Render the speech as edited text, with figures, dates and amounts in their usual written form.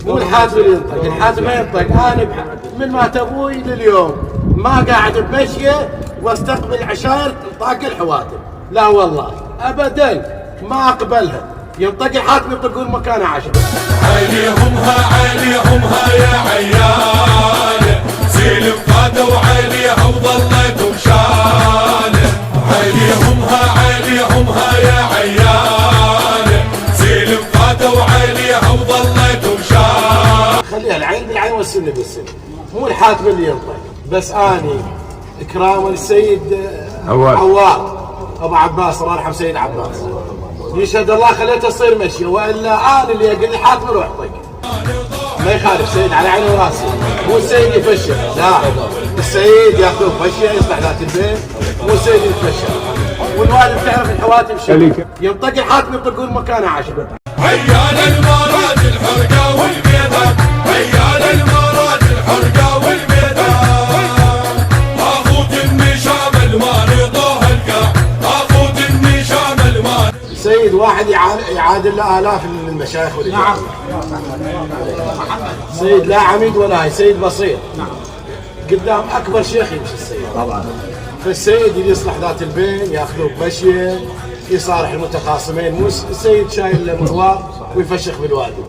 مو الحاتم اللي ينطق، الحاتم ما ينطق. انا من مات ابوي لليوم ما قاعد بمشيه واستقبل عشائر طاق الحواتم، لا والله ابدا ما اقبلها. ينطق الحاتم يطقون مكانه 10. عليهم ها يا عيال، سيلم فاتوا عليها وظليتم شاله. عليهم ها يا عيال، سيلم فاتوا عليها وظليتم شاله. خليها العين بالعين والسن بالسن، مو الحاتم اللي ينطق. بس اني اكراما للسيد عواد ابو عباس الله يرحم سيد عباس، يشهد الله خليته تصير مشيه، والا انا اللي اقول الحاتم روح طق. ما يخالف سيد على عيني وراسي، مو السيد يفشل، لا السيد ياخذ فشيه يصلح ذات البيت، مو السيد يتفشل. والوالد تعرف الحواتم شيء ينطق الحاتم يطقون مكانه 10. عيال المراد الحرقه والميدان، عيال المراد الحرقه والميدان، اخوت النشام المارضه القاع، اخوت النشام المارضه. سيد واحد يعادل له آلاف من المشايخ والرجال. نعم. سيد لا عميد ولا هي، سيد بسيط. نعم. قدام أكبر شيخ يمشي السيد. طبعا. فالسيد اللي يصلح ذات البين ياخذوه بمشيه، يصارح المتخاصمين، مو السيد شايل له مروار ويفشخ بالوادي.